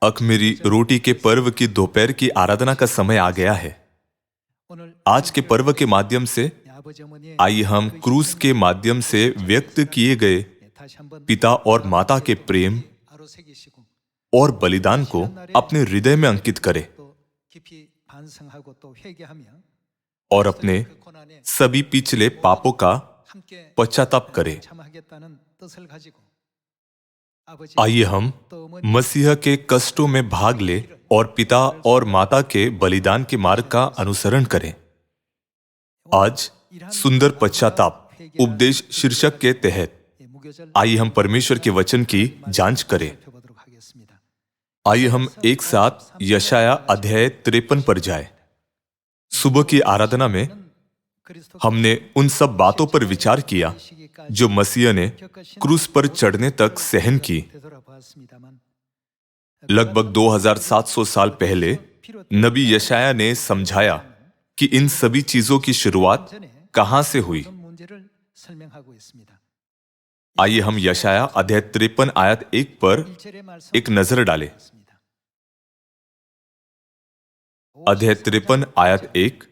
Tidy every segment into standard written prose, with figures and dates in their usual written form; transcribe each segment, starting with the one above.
अखमीरी रोटी के पर्व की दोपहर की आराधना का समय आ गया है। आज के पर्व के माध्यम से आइए हम क्रूस के माध्यम से व्यक्त किए गए पिता और माता के प्रेम और बलिदान को अपने हृदय में अंकित करें और अपने सभी पिछले पापों का पश्चाताप करें। आइए हम मसीह के कष्टों में भाग ले और पिता और माता के बलिदान के मार्ग का अनुसरण करें। आज सुंदर पश्चाताप उपदेश शीर्षक के तहत आइए हम परमेश्वर के वचन की जांच करें। आइए हम एक साथ यशाया अध्याय 53 पर जाएं। सुबह की आराधना में हमने उन सब बातों पर विचार किया जो मसीह ने क्रूस पर चढ़ने तक सहन की। लगभग 2700 साल पहले नबी यशाया ने समझाया कि इन सभी चीजों की शुरुआत कहां से हुई। आइए हम यशाया अध्याय 53 आयत 1 पर एक नजर डालें। अध्याय 53 आयत 1।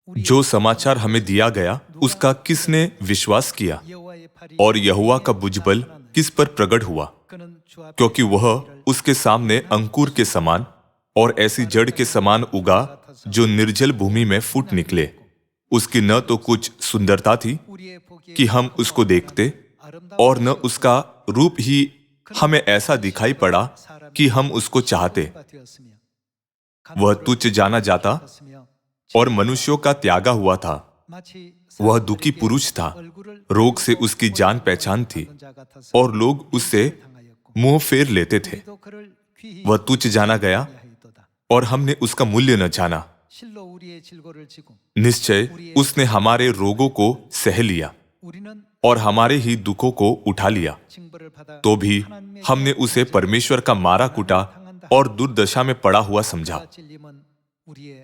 जो समाचार हमें दिया गया उसका किसने विश्वास किया और यहोवा का भुजबल किस पर प्रकट हुआ, क्योंकि वह उसके सामने अंकुर के समान और ऐसी जड़ के समान उगा जो निर्जल भूमि में फूट निकले। उसकी न तो कुछ सुंदरता थी कि हम उसको देखते और न उसका रूप ही हमें ऐसा दिखाई पड़ा कि हम उसको चाहते। वह तुच्छ जाना जाता और मनुष्यों का त्यागा हुआ था। वह दुखी पुरुष था, रोग से उसकी जान पहचान थी और लोग उससे मुंह फेर लेते थे। वह तुच्छ जाना गया और हमने उसका मूल्य न जाना। निश्चय उसने हमारे रोगों को सह लिया और हमारे ही दुखों को उठा लिया। तो भी हमने उसे परमेश्वर का मारा कुटा और दुर्दशा में पड़ा हुआ समझा।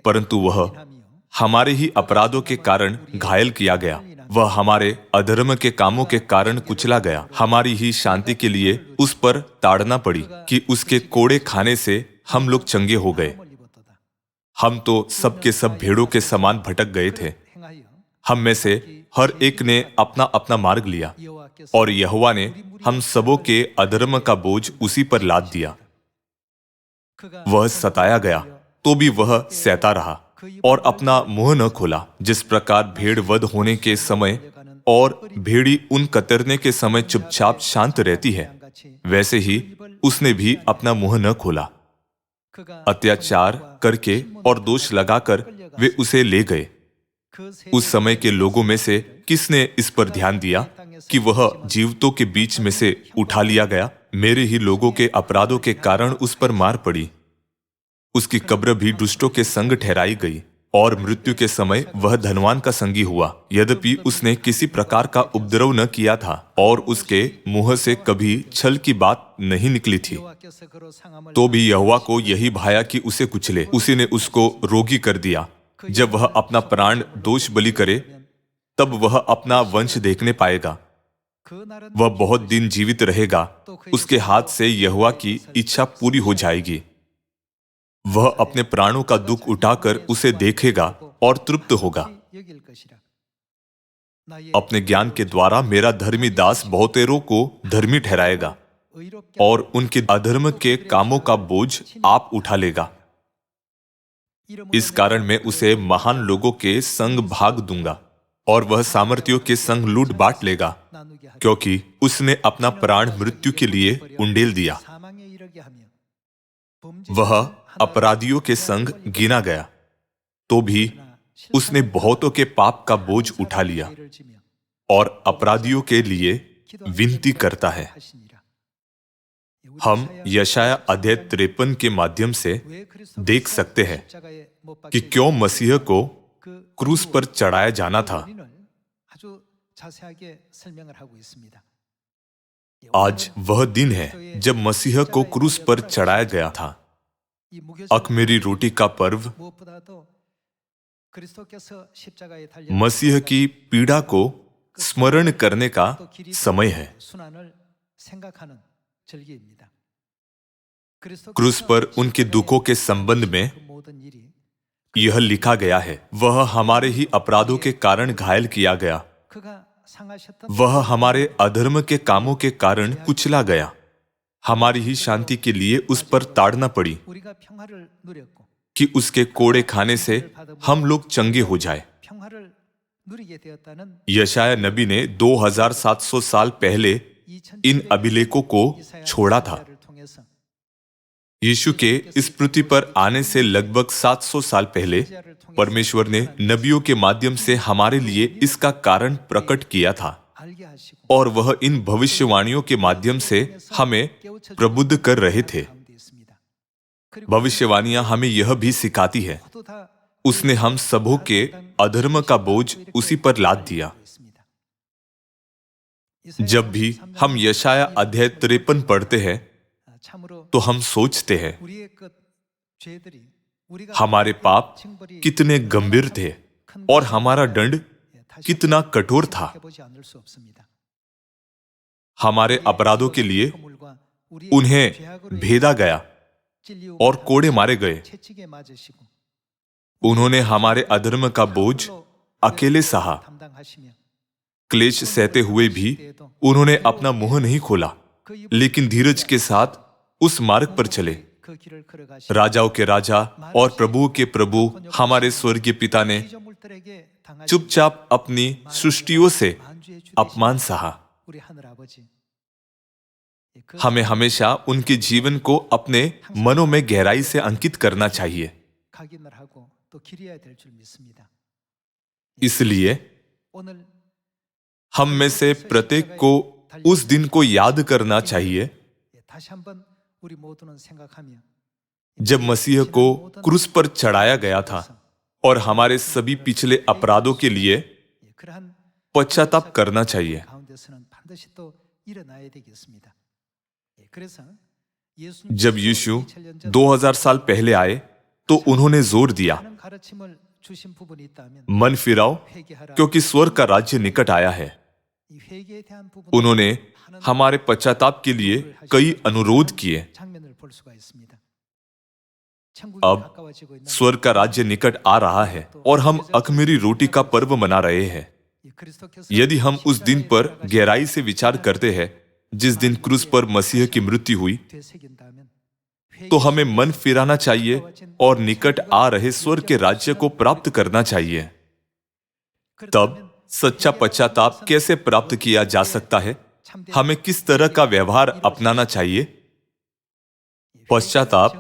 परंतु वह हमारे ही अपराधों के कारण घायल किया गया, वह हमारे अधर्म के कामों के कारण कुचला गया। हमारी ही शांति के लिए उस पर ताड़ना पड़ी कि उसके कोड़े खाने से हम लोग चंगे हो गए। हम तो सबके सब भेड़ों के समान भटक गए थे। हम में से हर एक ने अपना अपना मार्ग लिया और यहोवा ने हम सबों के अधर्म का बोझ उसी पर लाद दिया। वह सताया गया तो भी वह सहता रहा और अपना मुंह न खोला। जिस प्रकार भेड़ वध होने के समय और भेड़ी उन कतरने के समय चुपचाप शांत रहती है, वैसे ही उसने भी अपना मुंह न खोला। अत्याचार करके और दोष लगाकर वे उसे ले गए। उस समय के लोगों में से किसने इस पर ध्यान दिया कि वह जीवतों के बीच में से उठा लिया गया? मेरे ही लोगों के अपराधों के कारण उस पर मार पड़ी। उसकी कब्र भी दुष्टों के संग ठहराई गई और मृत्यु के समय वह धनवान का संगी हुआ। यद्यपि उसने किसी प्रकार का उपद्रव न किया था और उसके मुंह से कभी छल की बात नहीं निकली थी, तो भी यहोवा को यही भाया कि उसे कुचले। उसी ने उसको रोगी कर दिया। जब वह अपना प्राण दोष बलि करे तब वह अपना वंश देखने पाएगा। वह बहुत दिन जीवित रहेगा। उसके हाथ से यहोवा की इच्छा पूरी हो जाएगी। वह अपने प्राणों का दुख उठाकर उसे देखेगा और तृप्त होगा। अपने ज्ञान के द्वारा मेरा धर्मी दास बहुतेरों को धर्मी ठहराएगा और उनके अधर्म के कामों का बोझ आप उठा लेगा। इस कारण मैं उसे महान लोगों के संग भाग दूंगा और वह सामर्थियों के संग लूट बांट लेगा, क्योंकि उसने अपना प्राण मृत्यु के लिए उंडेल दिया। वह अपराधियों के संग गिना गया, तो भी उसने बहुतों के पाप का बोझ उठा लिया और अपराधियों के लिए विनती करता है। हम यशाया अध्याय 53 के माध्यम से देख सकते हैं कि क्यों मसीह को क्रूस पर चढ़ाया जाना था। आज वह दिन है जब मसीह को क्रूस पर चढ़ाया गया था। अखमीरी रोटी का पर्व मसीह की पीड़ा को स्मरण करने का समय है। क्रूस पर उनके दुखों के संबंध में यह लिखा गया है, वह हमारे ही अपराधों के कारण घायल किया गया, वह हमारे अधर्म के कामों के कारण कुचला गया, हमारी ही शांति के लिए उस पर ताड़ना पड़ी कि उसके कोड़े खाने से हम लोग चंगे हो जाए। यशाया नबी ने 2700 साल पहले इन अभिलेखों को छोड़ा था। यीशु के इस पृथ्वी पर आने से लगभग 700 साल पहले परमेश्वर ने नबियों के माध्यम से हमारे लिए इसका कारण प्रकट किया था, और वह इन भविष्यवाणियों के माध्यम से हमें प्रबुद्ध कर रहे थे। भविष्यवाणियां हमें यह भी सिखाती है, उसने हम सबों के अधर्म का बोझ उसी पर लाद दिया। जब भी हम यशाया अध्याय 53 पढ़ते हैं तो हम सोचते हैं हमारे पाप कितने गंभीर थे और हमारा दंड कितना कठोर था। हमारे अपराधों के लिए उन्हें भेदा गया और कोड़े मारे गए। उन्होंने हमारे अधर्म का बोझ अकेले सहा। क्लेश सहते हुए भी उन्होंने अपना मुंह नहीं खोला, लेकिन धीरज के साथ उस मार्ग पर चले। राजाओं के राजा और प्रभुओं के प्रभु हमारे स्वर्गीय पिता ने चुपचाप अपनी सृष्टियों से अपमान सहा। हमें हमेशा उनके जीवन को अपने मनों में गहराई से अंकित करना चाहिए। इसलिए हम में से प्रत्येक को उस दिन को याद करना चाहिए जब मसीह को क्रूस पर चढ़ाया गया था और हमारे सभी पिछले अपराधों के लिए पश्चाताप करना चाहिए। जब यीशु 2000 साल पहले आए तो उन्होंने जोर दिया, मन फिराओ क्योंकि स्वर्ग का राज्य निकट आया है। उन्होंने हमारे पश्चाताप के लिए कई अनुरोध किए। अब स्वर्ग का राज्य निकट आ रहा है और हम अख़मीरी रोटी का पर्व मना रहे हैं। यदि हम उस दिन पर गहराई से विचार करते हैं जिस दिन क्रूस पर मसीह की मृत्यु हुई, तो हमें मन फिराना चाहिए और निकट आ रहे स्वर्ग के राज्य को प्राप्त करना चाहिए। तब सच्चा पश्चाताप कैसे प्राप्त किया जा सकता है? हमें किस तरह का व्यवहार अपनाना चाहिए? पश्चाताप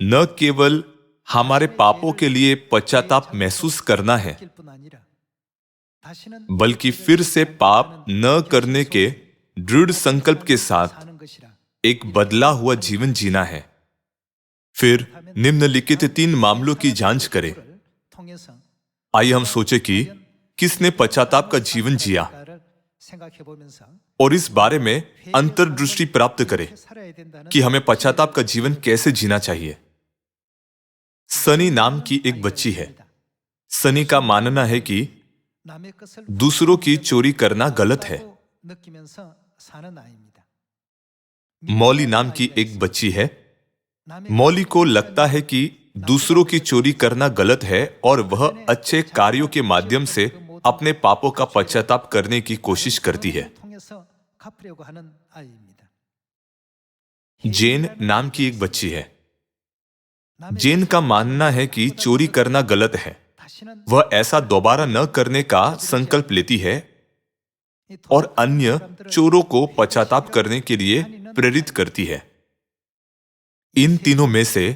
न केवल हमारे पापों के लिए पश्चाताप महसूस करना है, बल्कि फिर से पाप न करने के दृढ़ संकल्प के साथ एक बदला हुआ जीवन जीना है। फिर निम्नलिखित 3 मामलों की जांच करें। आइए हम सोचें कि किसने पश्चाताप का जीवन जिया और इस बारे में अंतर्दृष्टि प्राप्त करें कि हमें पश्चाताप का जीवन कैसे जीना चाहिए। सनी नाम की एक बच्ची है। सनी का मानना है कि दूसरों की चोरी करना गलत है। मौली नाम की एक बच्ची है। मौली को लगता है कि दूसरों की चोरी करना गलत है और वह अच्छे कार्यों के माध्यम से अपने पापों का पश्चाताप करने की कोशिश करती है। जेन नाम की एक बच्ची है। जेन का मानना है कि चोरी करना गलत है। वह ऐसा दोबारा न करने का संकल्प लेती है और अन्य चोरों को पश्चाताप करने के लिए प्रेरित करती है। इन तीनों में से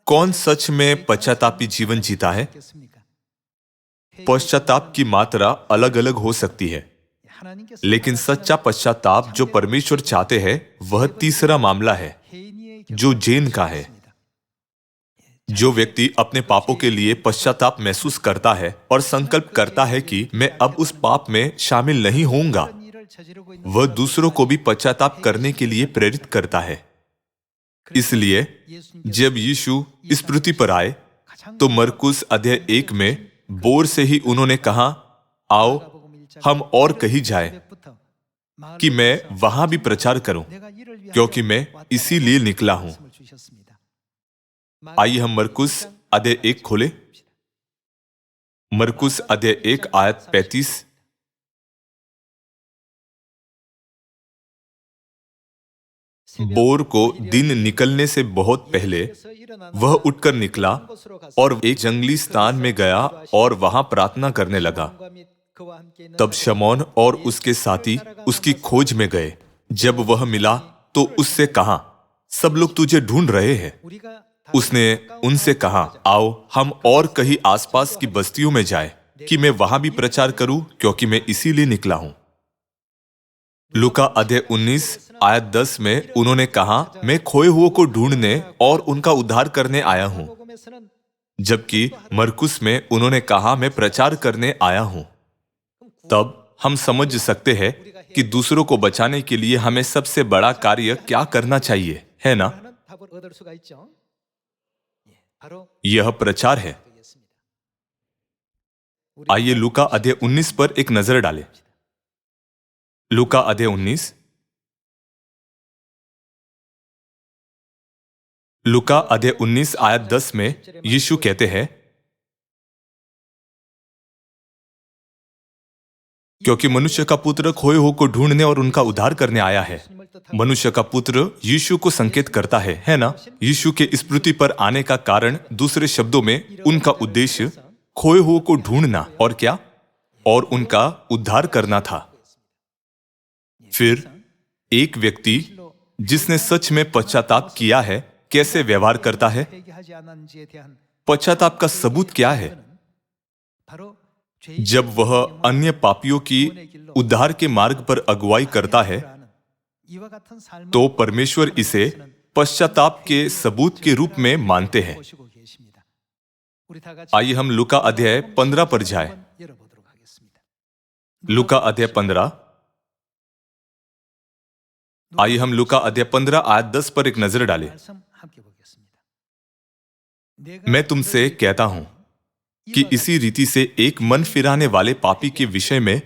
कौन सच में पश्चातापी जीवन जीता है? पश्चाताप की मात्रा अलग अलग हो सकती है, लेकिन सच्चा पश्चाताप जो परमेश्वर चाहते हैं वह तीसरा मामला है जो जेन का है। जो व्यक्ति अपने पापों के लिए पश्चाताप महसूस करता है और संकल्प करता है कि मैं अब उस पाप में शामिल नहीं होऊंगा, वह दूसरों को भी पश्चाताप करने के लिए प्रेरित करता है। इसलिए जब यीशु इस पृथ्वी पर आए तो मरकुस अध्याय 1 में बोर से ही उन्होंने कहा, आओ हम और कहीं जाएं। कि मैं वहां भी प्रचार करूं, क्योंकि मैं इसीलिए निकला हूं। आइए हम मरकुस अध्याय 1 खोले। मरकुस अध्याय 1 आयत 35। बोर को दिन निकलने से बहुत पहले वह उठकर निकला और एक जंगली स्थान में गया और वहां प्रार्थना करने लगा। तब शमौन और उसके साथी उसकी खोज में गए। जब वह मिला तो उससे कहा, सब लोग तुझे ढूंढ रहे हैं। उसने उनसे कहा, आओ हम और कहीं आसपास की बस्तियों में जाएं, कि मैं वहां भी प्रचार करूं, क्योंकि मैं इसीलिए निकला हूं। लूका अध्याय 19 आयत 10 में उन्होंने कहा, मैं खोए हुओं को ढूंढने और उनका उद्धार करने आया हूं। जबकि मरकुस में उन्होंने कहा, मैं प्रचार करने आया हूं। तब हम समझ सकते हैं कि दूसरों को बचाने के लिए हमें सबसे बड़ा कार्य क्या करना चाहिए, है ना? यह प्रचार है। आइए लूका अध्याय 19 पर एक नजर डालें। लूका अध्याय 19। लूका अध्याय 19 आयत 10 में यीशु कहते हैं, क्योंकि मनुष्य का पुत्र खोए हुओं को ढूंढने और उनका उद्धार करने आया है। मनुष्य का पुत्र यीशु को संकेत करता है ना? यीशु के इस पृथ्वी पर आने का कारण, दूसरे शब्दों में उनका उद्देश्य खोए हुओं को ढूंढना और क्या? और उनका उद्धार करना था। फिर एक व्यक्ति जिसने सच में पश्चाताप किया है, कैसे व्यवहार करता है? पश्चाताप का सबूत क्या है? जब वह अन्य पापियों की उद्धार के मार्ग पर अगुवाई करता है, तो परमेश्वर इसे पश्चाताप के सबूत के रूप में मानते हैं। आइए हम लूका अध्याय 15 पर जाएं। लूका अध्याय 15। आइए हम लूका अध्याय 15 आयत 10 पर एक नजर डालें। मैं तुमसे कहता हूं कि इसी रीति से एक मन फिराने वाले पापी के विषय में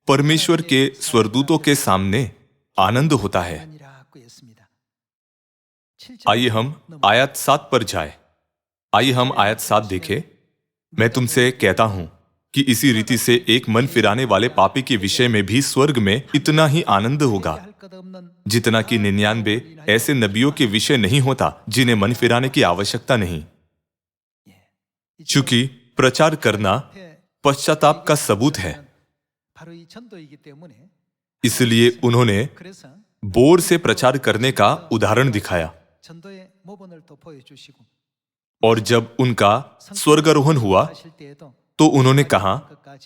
परमेश्वर के स्वर्गदूतों के सामने आनंद होता है। आइए हम आयत 7 पर जाएं। आइए हम आयत 7 देखें। मैं तुमसे कहता हूं कि इसी रीति से एक मन फिराने वाले पापी के विषय में भी स्वर्ग में इतना ही आनंद होगा, जितना कि 99 ऐसे नबियों के विषय नहीं होता जिन्हें मन फिराने की आवश्यकता नहीं। चूंकि प्रचार करना पश्चाताप का सबूत है, इसलिए उन्होंने बोर से प्रचार करने का उदाहरण दिखाया। और जब उनका स्वर्गारोहण हुआ तो उन्होंने कहा,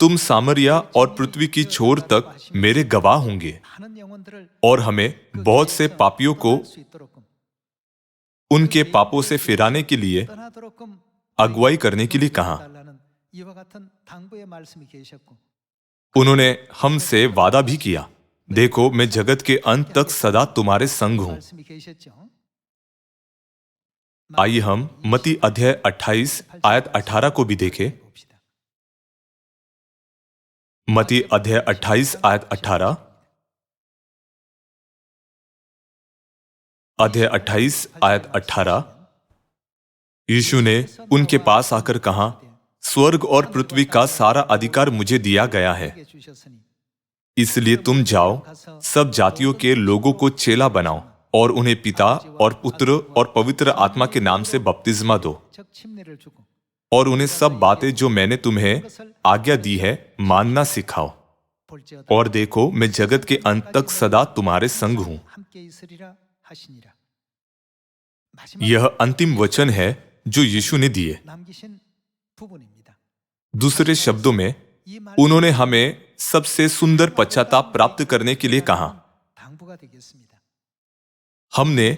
तुम सामरिया और पृथ्वी की छोर तक मेरे गवाह होंगे। और हमें बहुत से पापियों को उनके पापों से फिराने के लिए अगुवाई करने के लिए कहा। उन्होंने हमसे वादा भी किया, देखो मैं जगत के अंत तक सदा तुम्हारे संग हूं। आइए हम मत्ती अध्याय 28 आयत 18 को भी देखें। मत्ती अध्याय 28 आयत 18। अध्याय 28 आयत 18। यीशु ने उनके पास आकर कहा, स्वर्ग और पृथ्वी का सारा अधिकार मुझे दिया गया है, इसलिए तुम जाओ, सब जातियों के लोगों को चेला बनाओ और उन्हें पिता और पुत्र और पवित्र आत्मा के नाम से बपतिस्मा दो, और उन्हें सब बातें जो मैंने तुम्हें आज्ञा दी है मानना सिखाओ। और देखो मैं जगत के अंत तक सदा तुम्हारे संग हूं। यह अंतिम वचन है जो यीशु ने दिए। दूसरे शब्दों में उन्होंने हमें सबसे सुंदर पश्चाताप प्राप्त करने के लिए कहा। हमने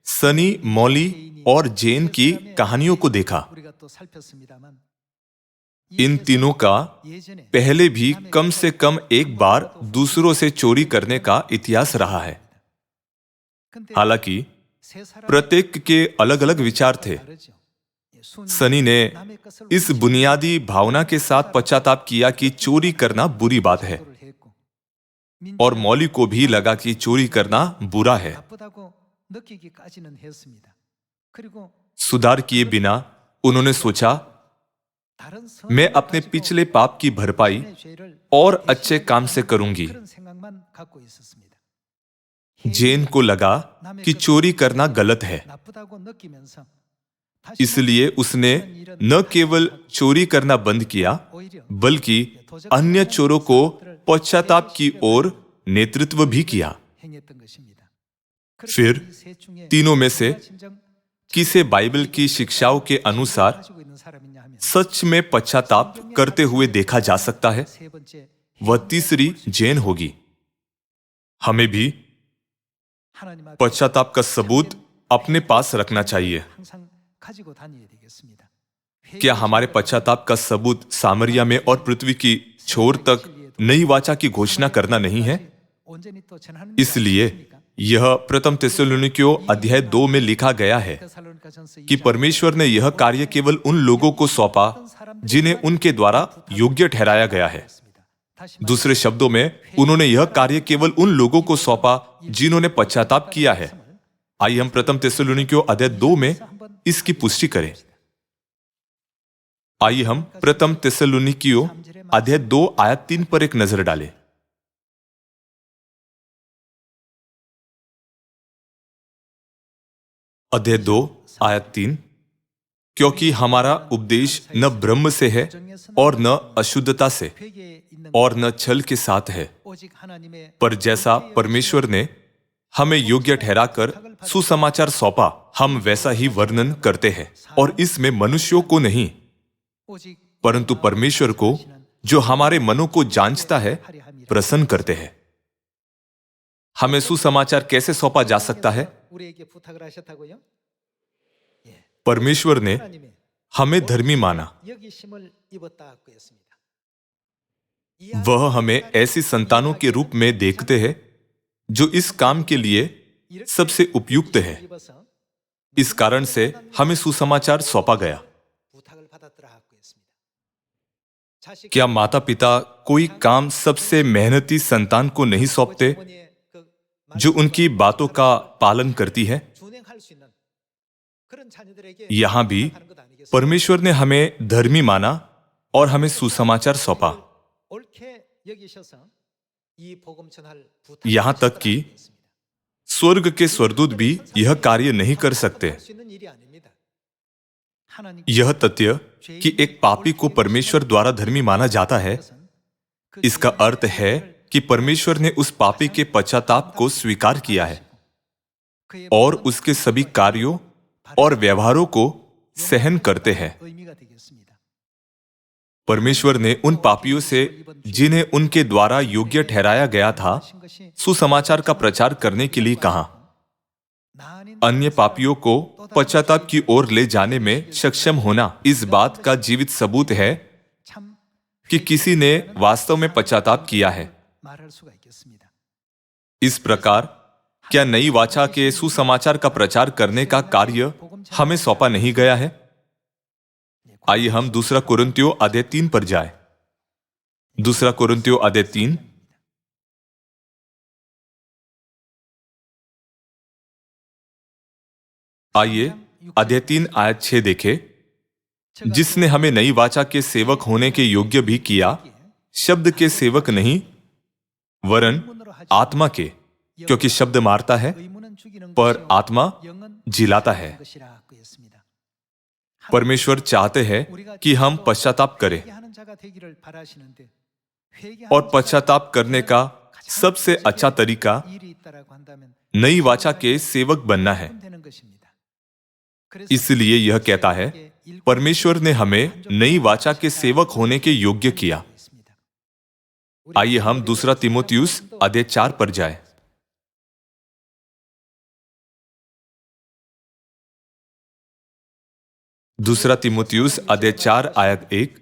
सनी, मौली और जेन की कहानियों को देखा। इन तीनों का पहले भी कम से कम एक बार दूसरों से चोरी करने का इतिहास रहा है। हालांकि प्रत्येक के अलग अलग विचार थे। सनी ने इस बुनियादी भावना के साथ पश्चाताप किया कि चोरी करना बुरी बात है। और मौली को भी लगा कि चोरी करना बुरा है। सुधार किए बिना उन्होंने सोचा, मैं अपने पिछले पाप की भरपाई और अच्छे काम से करूंगी। जेन को लगा कि चोरी करना गलत है, इसलिए उसने न केवल चोरी करना बंद किया, बल्कि अन्य चोरों को पश्चाताप की ओर नेतृत्व भी किया। फिर तीनों में से किसे बाइबल की शिक्षाओं के अनुसार सच में पश्चाताप करते हुए देखा जा सकता है? वह तीसरी जेन होगी। हमें भी पश्चाताप का सबूत अपने पास रखना चाहिए। क्या हमारे पश्चाताप का सबूत सामरिया में और पृथ्वी की छोर तक नई वाचा की घोषणा करना नहीं है? इसलिए यह प्रथम थिस्सलुनीकियों अध्याय 2 में लिखा गया है कि परमेश्वर ने यह कार्य केवल उन लोगों को सौंपा जिन्हें उनके द्वारा योग्य ठहराया गया है। दूसरे शब्दों में, उन्होंने यह कार्य केवल उन लोगों को सौंपा जिन्होंने पश्चाताप किया है। आइए हम प्रथम थिस्सलुनीकियों अध्याय 2 में इसकी पुष्टि करें। आइए हम प्रथम थिस्सलुनीकियों अध्याय 2 आयत 3 पर एक नजर डालें। अध्याय 2 आयत 3, क्योंकि हमारा उपदेश न ब्रह्म से है और न अशुद्धता से और न छल के साथ है, पर जैसा परमेश्वर ने हमें योग्य ठहराकर सुसमाचार सौंपा, हम वैसा ही वर्णन करते हैं। और इसमें मनुष्यों को नहीं, परंतु परमेश्वर को, जो हमारे मनों को जांचता है, प्रसन्न करते हैं। हमें सुसमाचार कैसे सौंपा जा सकता है? परमेश्वर ने हमें धर्मी माना। वह हमें ऐसी संतानों के रूप में देखते हैं जो इस काम के लिए सबसे उपयुक्त है। इस कारण से हमें सुसमाचार सौंपा गया। क्या माता पिता कोई काम सबसे मेहनती संतान को नहीं सौंपते जो उनकी बातों का पालन करती है? यहां भी परमेश्वर ने हमें धर्मी माना और हमें सुसमाचार सौंपा। यहां तक कि स्वर्ग के स्वर्गदूत भी यह कार्य नहीं कर सकते। यह तथ्य कि एक पापी को परमेश्वर द्वारा धर्मी माना जाता है, इसका अर्थ है कि परमेश्वर ने उस पापी के पश्चाताप को स्वीकार किया है और उसके सभी कार्यों और व्यवहारों को सहन करते हैं। परमेश्वर ने उन पापियों से, जिन्हें उनके द्वारा योग्य ठहराया गया था, सुसमाचार का प्रचार करने के लिए कहा। अन्य पापियों को पश्चाताप की ओर ले जाने में सक्षम होना इस बात का जीवित सबूत है कि किसी ने वास्तव में पश्चाताप किया है। इस प्रकार क्या नई वाचा के सुसमाचार का प्रचार करने का कार्य हमें सौंपा नहीं गया है? आइए हम दूसरा कुरिन्थियों अध्याय 3 पर जाएं। दूसरा कुरिन्थियों अध्याय 3। आइए अध्याय 3 आयत 6 देखें। जिसने हमें नई वाचा के सेवक होने के योग्य भी किया, शब्द के सेवक नहीं वरन आत्मा के, क्योंकि शब्द मारता है पर आत्मा जिलाता है। परमेश्वर चाहते हैं कि हम पश्चाताप करें, और पश्चाताप करने का सबसे अच्छा तरीका नई वाचा के सेवक बनना है। इसलिए यह कहता है, परमेश्वर ने हमें नई वाचा के सेवक होने के योग्य किया। आइए हम दूसरा तीमुथियुस अध्याय 4 पर जाएं। दूसरा तीमुथियुस अध्याय 4 आयत 1।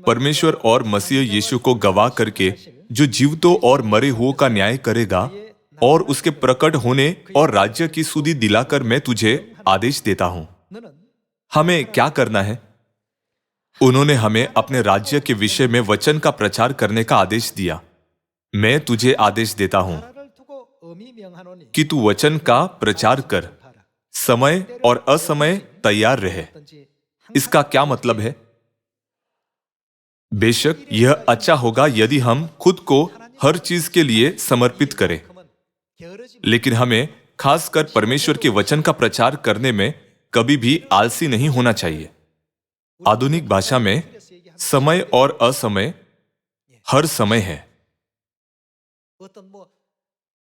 परमेश्वर और मसीह यीशु को गवाह करके, जो जीवितों और मरे हुओं का न्याय करेगा, और उसके प्रकट होने और राज्य की सुधि दिलाकर मैं तुझे आदेश देता हूं। हमें क्या करना है? उन्होंने हमें अपने राज्य के विषय में वचन का प्रचार करने का आदेश दिया। मैं तुझे आदेश देता हूं कि तू वचन का प्रचार कर, समय और असमय तैयार रहे। इसका क्या मतलब है? बेशक यह अच्छा होगा यदि हम खुद को हर चीज के लिए समर्पित करें, लेकिन हमें खासकर परमेश्वर के वचन का प्रचार करने में कभी भी आलसी नहीं होना चाहिए। आधुनिक भाषा में समय और असमय हर समय है।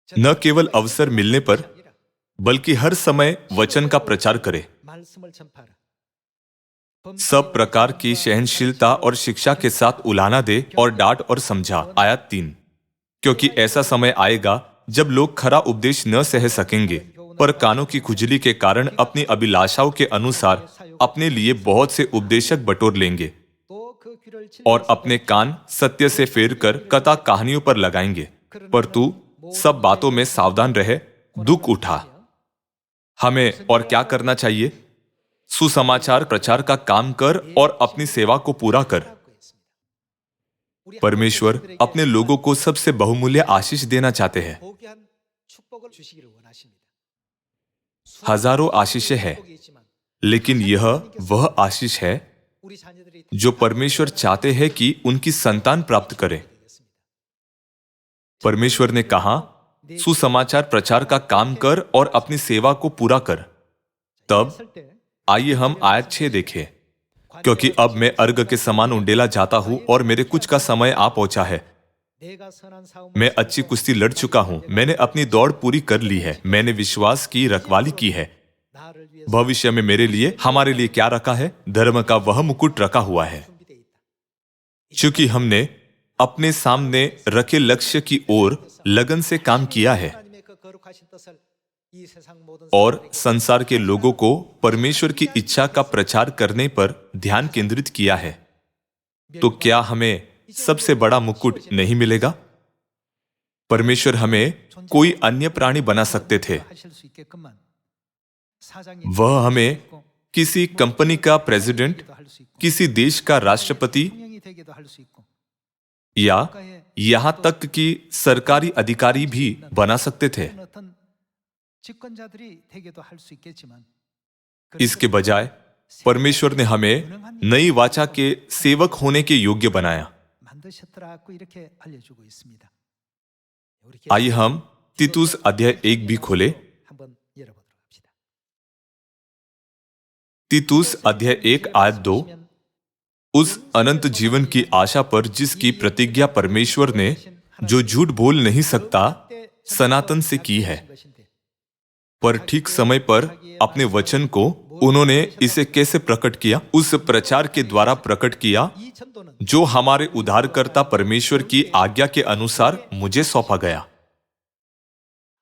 न केवल अवसर मिलने पर, बल्कि हर समय वचन का प्रचार करें। सब प्रकार की सहनशीलता और शिक्षा के साथ उलाहना दे और डांट और समझा। आयत 3। क्योंकि ऐसा समय आएगा जब लोग खरा उपदेश न सह सकेंगे, पर कानों की खुजली के कारण अपनी अभिलाषाओं के अनुसार अपने लिए बहुत से उपदेशक बटोर लेंगे और अपने कान सत्य से फेर कर कथा कहानियों पर लगाएंगे। पर तू सब बातों में सावधान रहे, दुख उठा। हमें और क्या करना चाहिए? सुसमाचार प्रचार का काम कर और अपनी सेवा को पूरा कर। परमेश्वर अपने लोगों को सबसे बहुमूल्य आशीष देना चाहते हैं। हजारों आशीषें हैं, लेकिन यह वह आशीष है जो परमेश्वर चाहते हैं कि उनकी संतान प्राप्त करे। परमेश्वर ने कहा, सुसमाचार प्रचार का काम कर और अपनी सेवा को पूरा कर। तब आइए हम आयत 6 देखें। क्योंकि अब मैं अर्घ के समान उंडेला जाता हूं और मेरे कुछ का समय आ पहुंचा है। मैं अच्छी कुश्ती लड़ चुका हूं, मैंने अपनी दौड़ पूरी कर ली है, मैंने विश्वास की रखवाली की है। भविष्य में मेरे लिए, हमारे लिए क्या रखा है? धर्म का वह मुकुट रखा हुआ है। क्योंकि हमने अपने सामने रखे लक्ष्य की ओर लगन से काम किया है और संसार के लोगों को परमेश्वर की इच्छा का प्रचार करने पर ध्यान केंद्रित किया है, तो क्या हमें सबसे बड़ा मुकुट नहीं मिलेगा? परमेश्वर हमें कोई अन्य प्राणी बना सकते थे। वह हमें किसी कंपनी का प्रेसिडेंट, किसी देश का राष्ट्रपति या यहां तक कि सरकारी अधिकारी भी बना सकते थे। इसके बजाय परमेश्वर ने हमें नई वाचा के सेवक होने के योग्य बनाया। आइए हम तीतुस अध्याय 1 भी खोले। तीतुस अध्याय 1 आयत 2। उस अनंत जीवन की आशा पर जिसकी प्रतिज्ञा परमेश्वर ने, जो झूठ बोल नहीं सकता, सनातन से की है, पर ठीक समय पर अपने वचन को उन्होंने इसे कैसे प्रकट किया? उस प्रचार के द्वारा प्रकट किया जो हमारे उद्धारकर्ता परमेश्वर की आज्ञा के अनुसार मुझे सौंपा गया।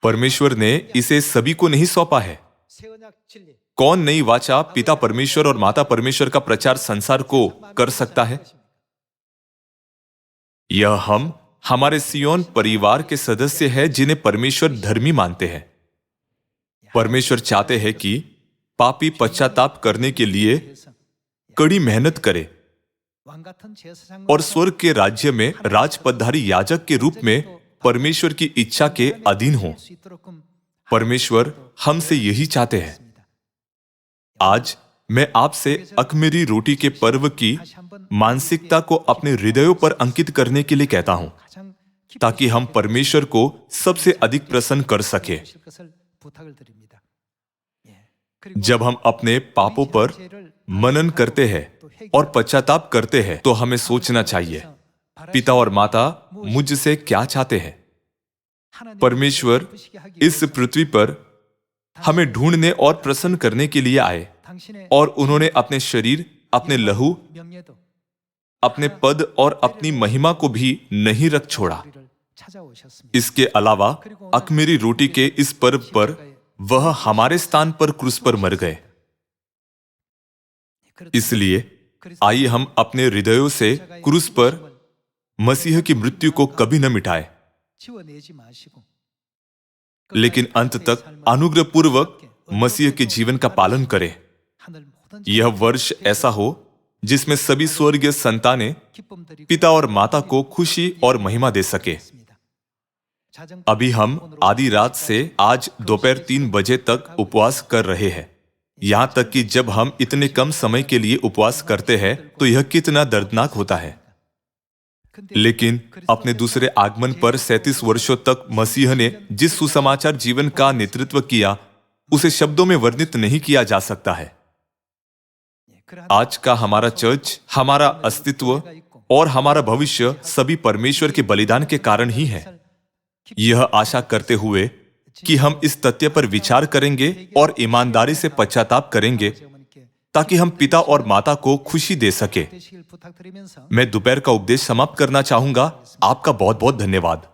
परमेश्वर ने इसे सभी को नहीं सौंपा है। कौन नई वाचा पिता परमेश्वर और माता परमेश्वर का प्रचार संसार को कर सकता है? यह हम हमारे सियोन परिवार के सदस्य हैं जिन्हें परमेश्वर धर्मी मानते हैं। परमेश्वर चाहते हैं कि पापी पश्चाताप करने के लिए कड़ी मेहनत करे और स्वर्ग के राज्य में राजपदधारी याजक के रूप में परमेश्वर की इच्छा के अधीन हो। परमेश्वर हमसे यही चाहते हैं। आज मैं आपसे अख़मीरी रोटी के पर्व की मानसिकता को अपने हृदयों पर अंकित करने के लिए कहता हूं, ताकि हम परमेश्वर को सबसे अधिक प्रसन्न कर सके। जब हम अपने पापों पर मनन करते हैं और पश्चाताप करते हैं, तो हमें सोचना चाहिए, पिता और माता मुझसे क्या चाहते हैं? परमेश्वर इस पृथ्वी पर हमें ढूंढने और प्रसन्न करने के लिए आए और उन्होंने अपने शरीर, अपने लहू, अपने पद और अपनी महिमा को भी नहीं रख छोड़ा। इसके अलावा अख़मीरी रोटी के इस पर्व पर वह हमारे स्थान पर क्रूस पर मर गए। इसलिए आइए हम अपने हृदयों से क्रूस पर मसीह की मृत्यु को कभी न मिटाए, लेकिन अंत तक अनुग्रहपूर्वक मसीह के जीवन का पालन करें। यह वर्ष ऐसा हो जिसमें सभी स्वर्गीय संतानें पिता और माता को खुशी और महिमा दे सके। अभी हम आधी रात से आज दोपहर 3 बजे तक उपवास कर रहे हैं। यहां तक कि जब हम इतने कम समय के लिए उपवास करते हैं तो यह कितना दर्दनाक होता है। लेकिन अपने दूसरे आगमन पर 37 वर्षों तक मसीह ने जिस सुसमाचार जीवन का नेतृत्व किया उसे शब्दों में वर्णित नहीं किया जा सकता है। आज का हमारा चर्च, हमारा अस्तित्व और हमारा भविष्य सभी परमेश्वर के बलिदान के कारण ही है। यह आशा करते हुए कि हम इस तथ्य पर विचार करेंगे और ईमानदारी से पश्चाताप करेंगे ताकि हम पिता और माता को खुशी दे सके। मैं दोपहर का उपदेश समाप्त करना चाहूंगा। आपका बहुत बहुत धन्यवाद।